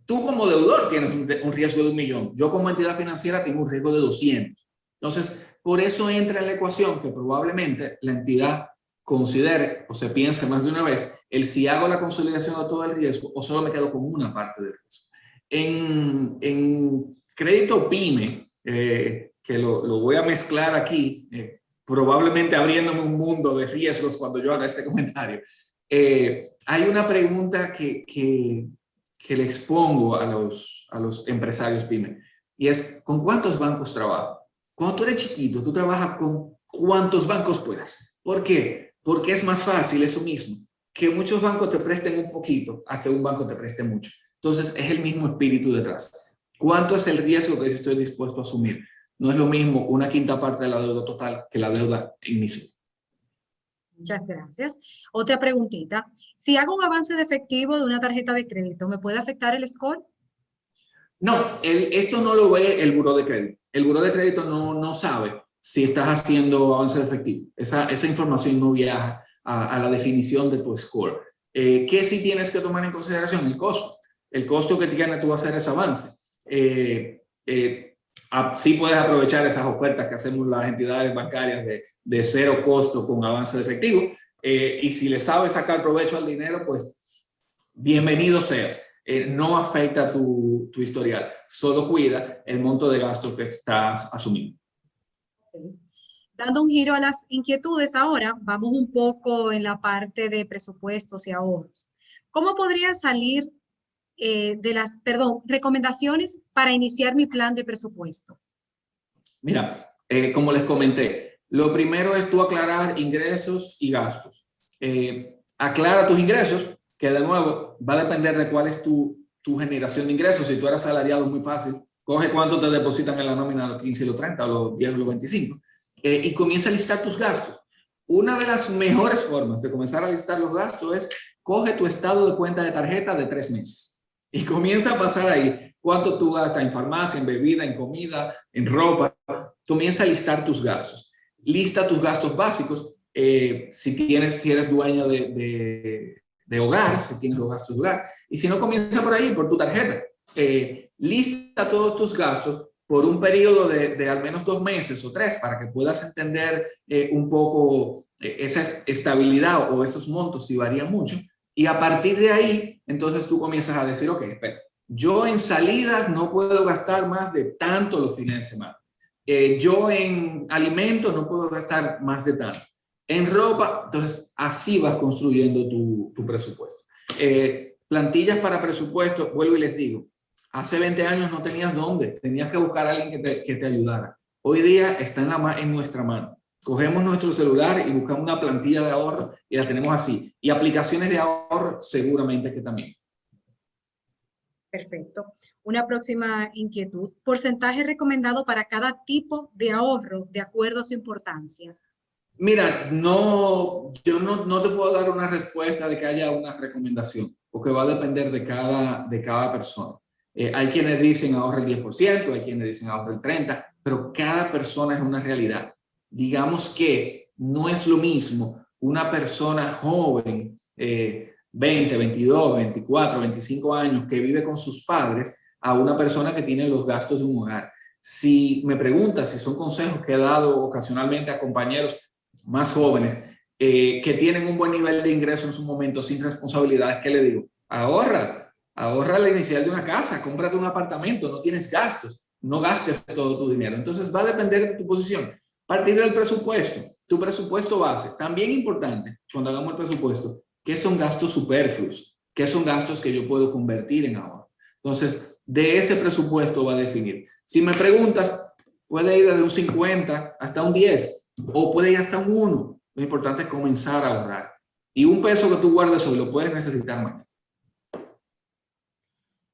Tú como deudor tienes un riesgo de 1 millón. Yo como entidad financiera tengo un riesgo de 200. Entonces, por eso entra en la ecuación que probablemente la entidad considere o se piense más de una vez el si hago la consolidación de todo el riesgo o solo me quedo con una parte del riesgo. En crédito PYME, que lo voy a mezclar aquí, probablemente abriéndome un mundo de riesgos cuando yo haga este comentario, hay una pregunta que le expongo a los empresarios PYME y es, ¿con cuántos bancos trabajas? Cuando tú eres chiquito, tú trabajas con cuántos bancos puedas. ¿Por qué? Porque es más fácil eso mismo, que muchos bancos te presten un poquito a que un banco te preste mucho. Entonces, es el mismo espíritu detrás. ¿Cuánto es el riesgo que yo estoy dispuesto a asumir? No es lo mismo una quinta parte de la deuda total que la deuda en mismo. Muchas gracias. Otra preguntita. Si hago un avance de efectivo de una tarjeta de crédito, ¿me puede afectar el score? No, esto no lo ve el buró de crédito. El buró de crédito no sabe si estás haciendo avance de efectivo. Esa información no viaja a la definición de tu score. ¿Qué sí tienes que tomar en consideración? El costo. El costo que tiene tú hacer ese avance. Sí puedes aprovechar esas ofertas que hacemos las entidades bancarias de cero costo con avance de efectivo. Y si le sabes sacar provecho al dinero, pues bienvenido seas. No afecta tu historial, solo cuida el monto de gasto que estás asumiendo. Okay. Dando un giro a las inquietudes ahora, vamos un poco en la parte de presupuestos y ahorros. ¿Cómo podría salir recomendaciones para iniciar mi plan de presupuesto? Mira, como les comenté, lo primero es tú aclarar ingresos y gastos. Aclara tus ingresos, que de nuevo va a depender de cuál es tu generación de ingresos. Si tú eres asalariado, muy fácil. Coge cuánto te depositan en la nómina, los 15 y los 30, o los 10 o los 25. Y comienza a listar tus gastos. Una de las mejores formas de comenzar a listar los gastos es coge tu estado de cuenta de tarjeta de 3 meses y comienza a pasar ahí cuánto tú gastas en farmacia, en bebida, en comida, en ropa. Comienza a listar tus gastos. Lista tus gastos básicos. Si eres dueño de hogar, si tienes los gastos de hogar. Y si no, comienza por ahí, por tu tarjeta. Lista todos tus gastos por un periodo de al menos 2 meses o 3 para que puedas entender un poco esa estabilidad o esos montos si varían mucho. Y a partir de ahí, entonces tú comienzas a decir, ok, espera, yo en salidas no puedo gastar más de tanto los fines de semana. Yo en alimentos no puedo gastar más de tanto. En ropa, entonces así vas construyendo tu presupuesto. Plantillas para presupuesto, vuelvo y les digo, hace 20 años no tenías dónde, tenías que buscar a alguien que te ayudara. Hoy día está en nuestra mano. Cogemos nuestro celular y buscamos una plantilla de ahorro y la tenemos así. Y aplicaciones de ahorro seguramente que también. Perfecto. Una próxima inquietud. ¿Porcentaje recomendado para cada tipo de ahorro de acuerdo a su importancia? Mira, yo no te puedo dar una respuesta de que haya una recomendación, porque va a depender de cada persona. Hay quienes dicen ahorra el 10%, hay quienes dicen ahorra el 30%, pero cada persona es una realidad. Digamos que no es lo mismo una persona joven, 20, 22, 24, 25 años, que vive con sus padres, a una persona que tiene los gastos de un hogar. Si me preguntas si son consejos que he dado ocasionalmente a compañeros más jóvenes que tienen un buen nivel de ingreso en su momento sin responsabilidades, ¿qué le digo? Ahorra la inicial de una casa, cómprate un apartamento, no tienes gastos, no gastes todo tu dinero. Entonces va a depender de tu posición. Partir del presupuesto, tu presupuesto base. También importante, cuando hagamos el presupuesto, ¿qué son gastos superfluos? ¿Qué son gastos que yo puedo convertir en ahorro? Entonces, de ese presupuesto va a definir. Si me preguntas, puede ir desde un 50 hasta un 10 o puede ir hasta un 1. Lo importante es comenzar a ahorrar. Y un peso que tú guardes hoy lo puedes necesitar mañana.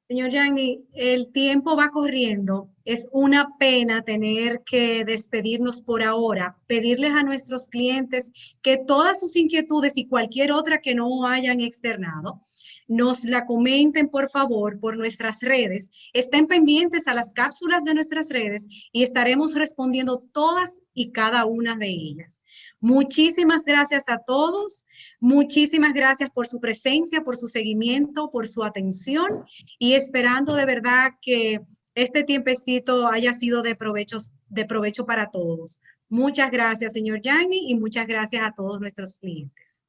Señor Yanni, el tiempo va corriendo. Es una pena tener que despedirnos por ahora. Pedirles a nuestros clientes que todas sus inquietudes y cualquier otra que no hayan externado, nos la comenten por favor por nuestras redes. Estén pendientes a las cápsulas de nuestras redes y estaremos respondiendo todas y cada una de ellas. Muchísimas gracias a todos. Muchísimas gracias por su presencia, por su seguimiento, por su atención y esperando de verdad que este tiempecito haya sido de provecho para todos. Muchas gracias, señor Yanni, y muchas gracias a todos nuestros clientes.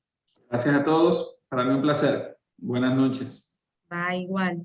Gracias a todos. Para mí un placer. Buenas noches. Bye, igual.